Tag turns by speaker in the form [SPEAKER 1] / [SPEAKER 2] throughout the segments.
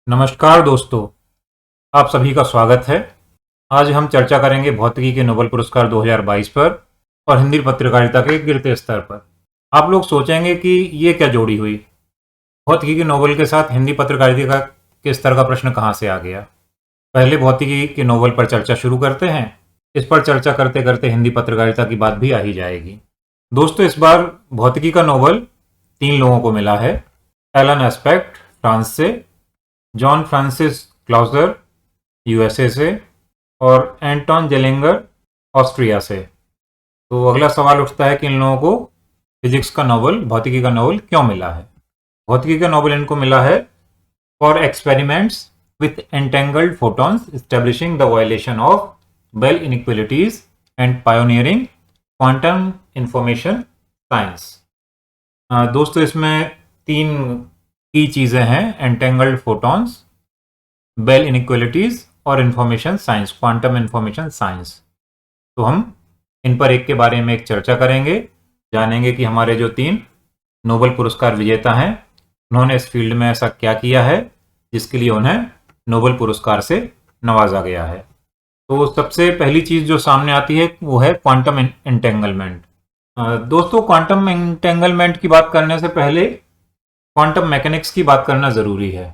[SPEAKER 1] नमस्कार दोस्तों, आप सभी का स्वागत है। आज हम चर्चा करेंगे भौतिकी के नोबेल पुरस्कार 2022 पर और हिंदी पत्रकारिता के गिरते स्तर पर। आप लोग सोचेंगे कि ये क्या जोड़ी हुई, भौतिकी के नोबेल के साथ हिंदी पत्रकारिता के स्तर का प्रश्न कहाँ से आ गया। पहले भौतिकी के नोबेल पर चर्चा शुरू करते हैं। इस पर चर्चा करते करते हिंदी पत्रकारिता की बात भी आ ही जाएगी। दोस्तों, इस बार भौतिकी का नोबेल 3 लोगों को मिला है। एलन एस्पेक्ट फ्रांस से, जॉन फ्रांसिस क्लाउजर यूएसए से और एंटोन जेलिंगर ऑस्ट्रिया से। तो अगला सवाल उठता है कि इन लोगों को फिजिक्स का नोबेल, भौतिकी का नोबेल क्यों मिला है। भौतिकी का नोबेल इनको मिला है for experiments with entangled photons establishing the violation of Bell inequalities and pioneering quantum information science. दोस्तों, इसमें 3 की चीज़ें हैं: एंटेंगल्ड फोटॉन्स, बेल इनइक्वलिटीज और information science, quantum information science. तो हम इन पर एक के बारे में एक चर्चा करेंगे, जानेंगे कि हमारे जो 3 नोबेल पुरस्कार विजेता हैं उन्होंने इस फील्ड में ऐसा क्या किया है जिसके लिए उन्हें नोबेल पुरस्कार से नवाजा गया है। तो सबसे पहली चीज़ जो सामने आती है वो है क्वांटम एंटेंगलमेंट। दोस्तों, क्वांटम एंटेंगलमेंट की बात करने से पहले क्वांटम मैकेनिक्स की बात करना ज़रूरी है।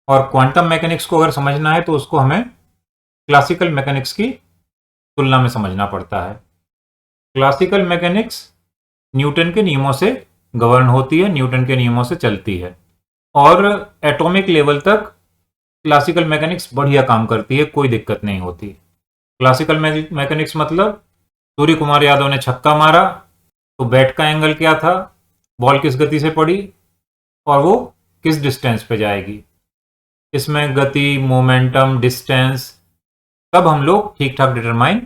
[SPEAKER 1] और क्वांटम मैकेनिक्स को अगर समझना है तो उसको हमें क्लासिकल मैकेनिक्स की तुलना में समझना पड़ता है। क्लासिकल मैकेनिक्स न्यूटन के नियमों से गवर्न होती है, न्यूटन के नियमों से चलती है और एटॉमिक लेवल तक क्लासिकल मैकेनिक्स बढ़िया काम करती है, कोई दिक्कत नहीं होती। क्लासिकल मैकेनिक्स मतलब सूर्य कुमार यादव ने छक्का मारा तो बैट का एंगल क्या था, बॉल किस गति से पड़ी और वो किस डिस्टेंस पे जाएगी। इसमें गति, मोमेंटम, डिस्टेंस सब हम लोग ठीक ठाक डिटरमाइन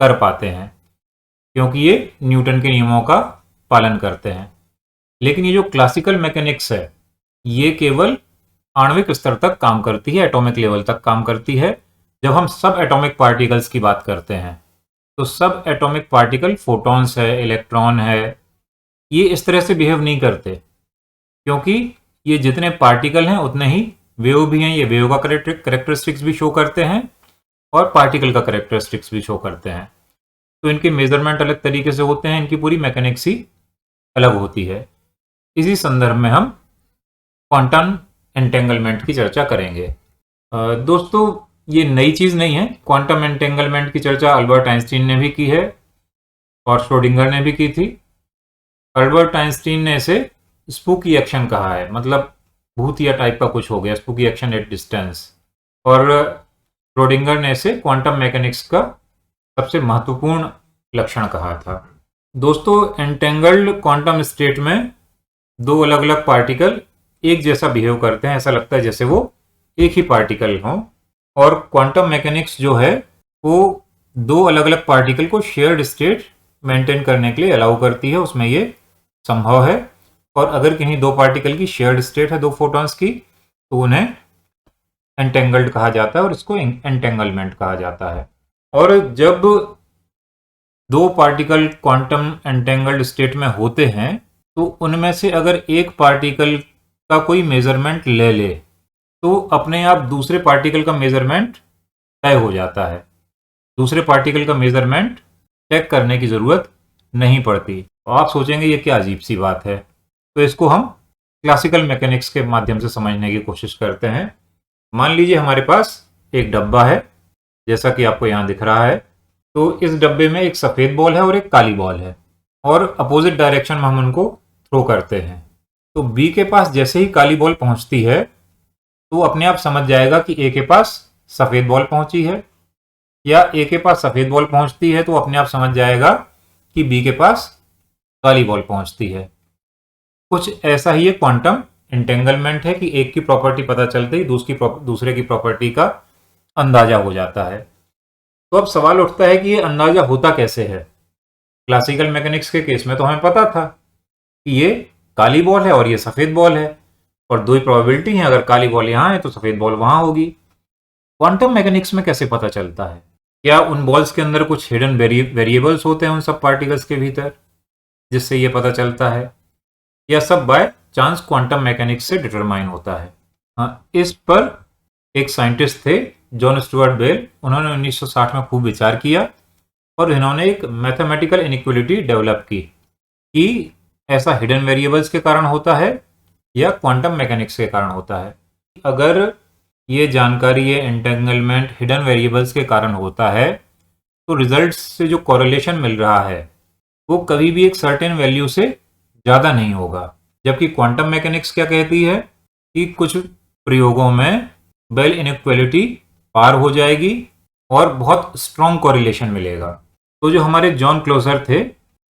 [SPEAKER 1] कर पाते हैं क्योंकि ये न्यूटन के नियमों का पालन करते हैं। लेकिन ये जो क्लासिकल मैकेनिक्स है ये केवल आणविक स्तर तक काम करती है, एटॉमिक लेवल तक काम करती है। जब हम सब एटॉमिक पार्टिकल्स की बात करते हैं तो सब एटॉमिक पार्टिकल, फोटॉन्स है, इलेक्ट्रॉन है, ये इस तरह से बिहेव नहीं करते क्योंकि ये जितने पार्टिकल हैं उतने ही वेव भी हैं। ये वेव का करेक्टरिस्टिक्स भी शो करते हैं और पार्टिकल का करेक्टरिस्टिक्स भी शो करते हैं। तो इनके मेजरमेंट अलग तरीके से होते हैं, इनकी पूरी मैकेनिक्स ही अलग होती है। इसी संदर्भ में हम क्वांटम एंटेंगलमेंट की चर्चा करेंगे। दोस्तों, ये नई चीज़ नहीं है। क्वांटम एंटेंगलमेंट की चर्चा अल्बर्ट आइंस्टीन ने भी की है और श्रोडिंगर ने भी की थी। अल्बर्ट आइंस्टीन ने इसे स्पूकी एक्शन कहा है, मतलब भूतिया टाइप का कुछ हो गया, स्पूकी एक्शन एट डिस्टेंस। और श्रोडिंगर ने इसे क्वांटम मैकेनिक्स का सबसे महत्वपूर्ण लक्षण कहा था। दोस्तों, एंटेंगल्ड क्वांटम स्टेट में 2 अलग अलग पार्टिकल एक जैसा बिहेव करते हैं, ऐसा लगता है जैसे वो एक ही पार्टिकल हों। और क्वांटम मैकेनिक्स जो है वो 2 अलग अलग पार्टिकल को शेयर्ड स्टेट मेंटेन करने के लिए अलाउ करती है, उसमें ये संभव है। और अगर कहीं 2 पार्टिकल की शेयर्ड स्टेट है, 2 फोटॉन्स की, तो उन्हें एंटेंगल्ड कहा जाता है और इसको एंटेंगलमेंट कहा जाता है। और जब 2 पार्टिकल क्वांटम एंटेंगल्ड स्टेट में होते हैं तो उनमें से अगर एक पार्टिकल का कोई मेजरमेंट ले ले तो अपने आप दूसरे पार्टिकल का मेजरमेंट तय हो जाता है। दूसरे पार्टिकल का मेजरमेंट चेक करने की ज़रूरत नहीं पड़ती। तो आप सोचेंगे ये क्या अजीब सी बात है। तो इसको हम क्लासिकल मैकेनिक्स के माध्यम से समझने की कोशिश करते हैं। मान लीजिए हमारे पास एक डब्बा है, जैसा कि आपको यहाँ दिख रहा है। तो इस डब्बे में एक सफ़ेद बॉल है और एक काली बॉल है और अपोजिट डायरेक्शन में हम उनको थ्रो करते हैं। तो बी के पास जैसे ही काली बॉल पहुँचती है तो अपने आप समझ जाएगा कि ए के पास सफ़ेद बॉल पहुँची है, या ए के पास सफ़ेद बॉल पहुँचती है तो अपने आप समझ जाएगा कि बी के पास काली बॉल पहुँचती है। कुछ ऐसा ही एक क्वांटम एंटेंगलमेंट है कि एक की प्रॉपर्टी पता चलते ही दूसरे की प्रॉपर्टी का अंदाजा हो जाता है। तो अब सवाल उठता है कि ये अंदाजा होता कैसे है। क्लासिकल मैकेनिक्स के केस में तो हमें पता था कि ये काली बॉल है और ये सफ़ेद बॉल है और 2 ही प्रोबेबिलिटी हैं, अगर काली बॉल यहाँ है तो सफ़ेद बॉल वहाँ होगी। क्वांटम मैकेनिक्स में कैसे पता चलता है? क्या उन बॉल्स के अंदर कुछ हिडन वेरिएबल्स होते हैं उन सब पार्टिकल्स के भीतर जिससे ये पता चलता है, या सब बाय चांस क्वांटम मैकेनिक्स से डिटरमाइन होता है? हाँ, इस पर एक साइंटिस्ट थे जॉन स्टुअर्ट बेल, उन्होंने 1960 में खूब विचार किया और इन्होंने एक मैथमेटिकल इनइक्वलिटी डेवलप की कि ऐसा हिडन वेरिएबल्स के कारण होता है या क्वांटम मैकेनिक्स के कारण होता है। अगर ये जानकारी, ये एंटेंगलमेंट हिडन वेरिएबल्स के कारण होता है तो रिजल्ट्स से जो कोरिलेशन मिल रहा है वो कभी भी एक सर्टेन वैल्यू से ज़्यादा नहीं होगा। जबकि क्वांटम मैकेनिक्स क्या कहती है कि कुछ प्रयोगों में बेल इनइक्वालिटी पार हो जाएगी और बहुत स्ट्रॉन्ग कोरिलेशन मिलेगा। तो जो हमारे जॉन क्लोजर थे,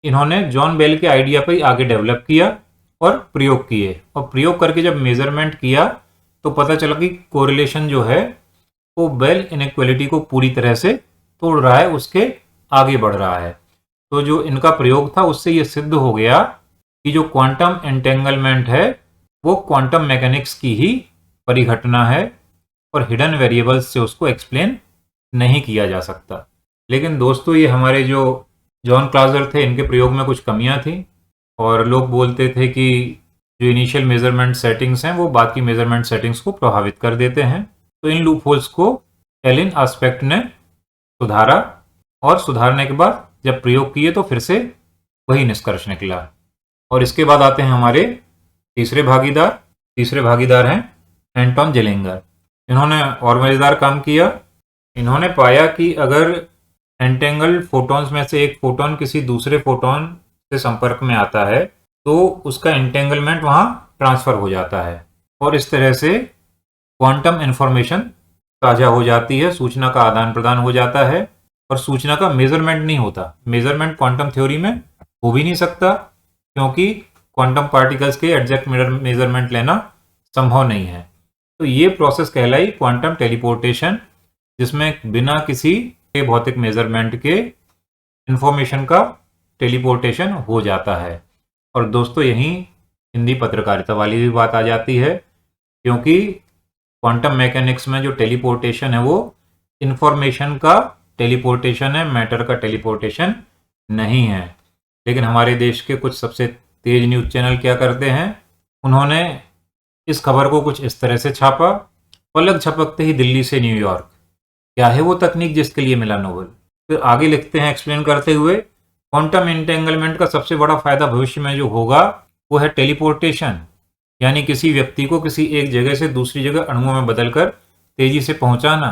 [SPEAKER 1] इन्होंने जॉन बेल के आइडिया पर आगे डेवलप किया और प्रयोग किए, और प्रयोग करके जब मेजरमेंट किया तो पता चला कि कोरिलेशन जो है वो बेल इनइक्वालिटी को पूरी तरह से तोड़ रहा है, उसके आगे बढ़ रहा है। तो जो इनका प्रयोग था उससे ये सिद्ध हो गया कि जो क्वांटम एंटेंगलमेंट है वो क्वांटम मैकेनिक्स की ही परिघटना है और हिडन वेरिएबल्स से उसको एक्सप्लेन नहीं किया जा सकता। लेकिन दोस्तों, ये हमारे जो जॉन क्लाजर थे, इनके प्रयोग में कुछ कमियां थी और लोग बोलते थे कि जो इनिशियल मेजरमेंट सेटिंग्स हैं वो बाकी मेजरमेंट सेटिंग्स को प्रभावित कर देते हैं। तो इन लूप होल्स को एलिन एस्पेक्ट ने सुधारा और सुधारने के बाद जब प्रयोग किए तो फिर से वही निष्कर्ष निकला। और इसके बाद आते हैं हमारे तीसरे भागीदार हैं एंटोन जेलिंगर। इन्होंने और मजेदार काम किया। इन्होंने पाया कि अगर एंटेंगल्ड फोटॉन्स में से एक फोटोन किसी दूसरे फोटोन से संपर्क में आता है तो उसका एंटेंगलमेंट वहां ट्रांसफर हो जाता है और इस तरह से क्वांटम इंफॉर्मेशन साझा हो जाती है, सूचना का आदान प्रदान हो जाता है और सूचना का मेजरमेंट नहीं होता। मेजरमेंट क्वांटम थ्योरी में हो भी नहीं सकता क्योंकि क्वांटम पार्टिकल्स के एग्जैक्ट मेजरमेंट लेना संभव नहीं है। तो ये प्रोसेस कहलाई क्वांटम टेलीपोर्टेशन, जिसमें बिना किसी भौतिक मेजरमेंट के इंफॉर्मेशन का टेलीपोर्टेशन हो जाता है। और दोस्तों, यहीं हिंदी पत्रकारिता वाली भी बात आ जाती है, क्योंकि क्वांटम मैकेनिक्स में जो टेलीपोर्टेशन है वो इंफॉर्मेशन का टेलीपोर्टेशन है, मैटर का टेलीपोर्टेशन नहीं है। लेकिन हमारे देश के कुछ सबसे तेज न्यूज़ चैनल क्या करते हैं, उन्होंने इस खबर को कुछ इस तरह से छापा, पलक झपकते ही दिल्ली से न्यूयॉर्क, क्या है वो तकनीक जिसके लिए मिला नोबेल। फिर आगे लिखते हैं एक्सप्लेन करते हुए, क्वांटम एंटेंगलमेंट का सबसे बड़ा फायदा भविष्य में जो होगा वो है टेलीपोर्टेशन, यानी किसी व्यक्ति को किसी एक जगह से दूसरी जगह अणुओं में बदलकर तेजी से पहुंचाना,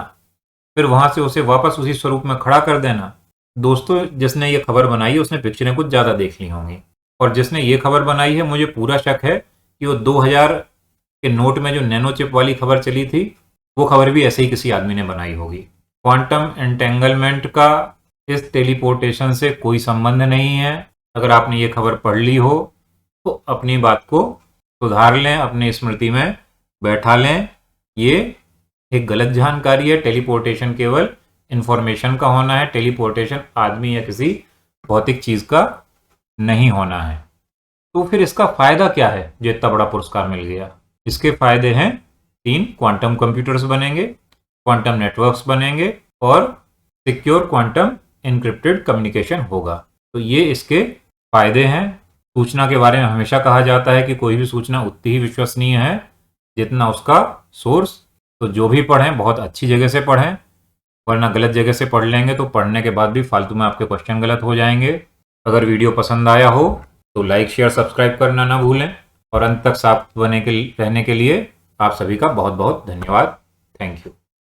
[SPEAKER 1] फिर वहां से उसे वापस उसी स्वरूप में खड़ा कर देना। दोस्तों, जिसने ये खबर बनाई है उसने पिक्चरें कुछ ज़्यादा देख ली होंगी, और जिसने ये खबर बनाई है मुझे पूरा शक है कि वो 2000 के नोट में जो नैनो चिप वाली खबर चली थी वो खबर भी ऐसे ही किसी आदमी ने बनाई होगी। क्वांटम एंटेंगलमेंट का इस टेलीपोर्टेशन से कोई संबंध नहीं है। अगर आपने ये खबर पढ़ ली हो तो अपनी बात को सुधार लें, अपनी स्मृति में बैठा लें। ये एक गलत जानकारी है। टेलीपोर्टेशन केवल इंफॉर्मेशन का होना है, टेलीपोर्टेशन आदमी या किसी भौतिक चीज़ का नहीं होना है। तो फिर इसका फायदा क्या है जो इतना बड़ा पुरस्कार मिल गया? इसके फायदे हैं 3, क्वांटम कंप्यूटर्स बनेंगे, क्वांटम नेटवर्क्स बनेंगे और सिक्योर क्वांटम एन्क्रिप्टेड कम्युनिकेशन होगा। तो ये इसके फायदे हैं। सूचना के बारे में हमेशा कहा जाता है कि कोई भी सूचना उतनी ही विश्वसनीय है जितना उसका सोर्स। तो जो भी पढ़ें बहुत अच्छी जगह से पढ़ें, वरना गलत जगह से पढ़ लेंगे तो पढ़ने के बाद भी फालतू में आपके क्वेश्चन गलत हो जाएंगे। अगर वीडियो पसंद आया हो तो लाइक शेयर सब्सक्राइब करना ना भूलें, और अंत तक साथ रहने के लिए आप सभी का बहुत बहुत धन्यवाद। Thank you.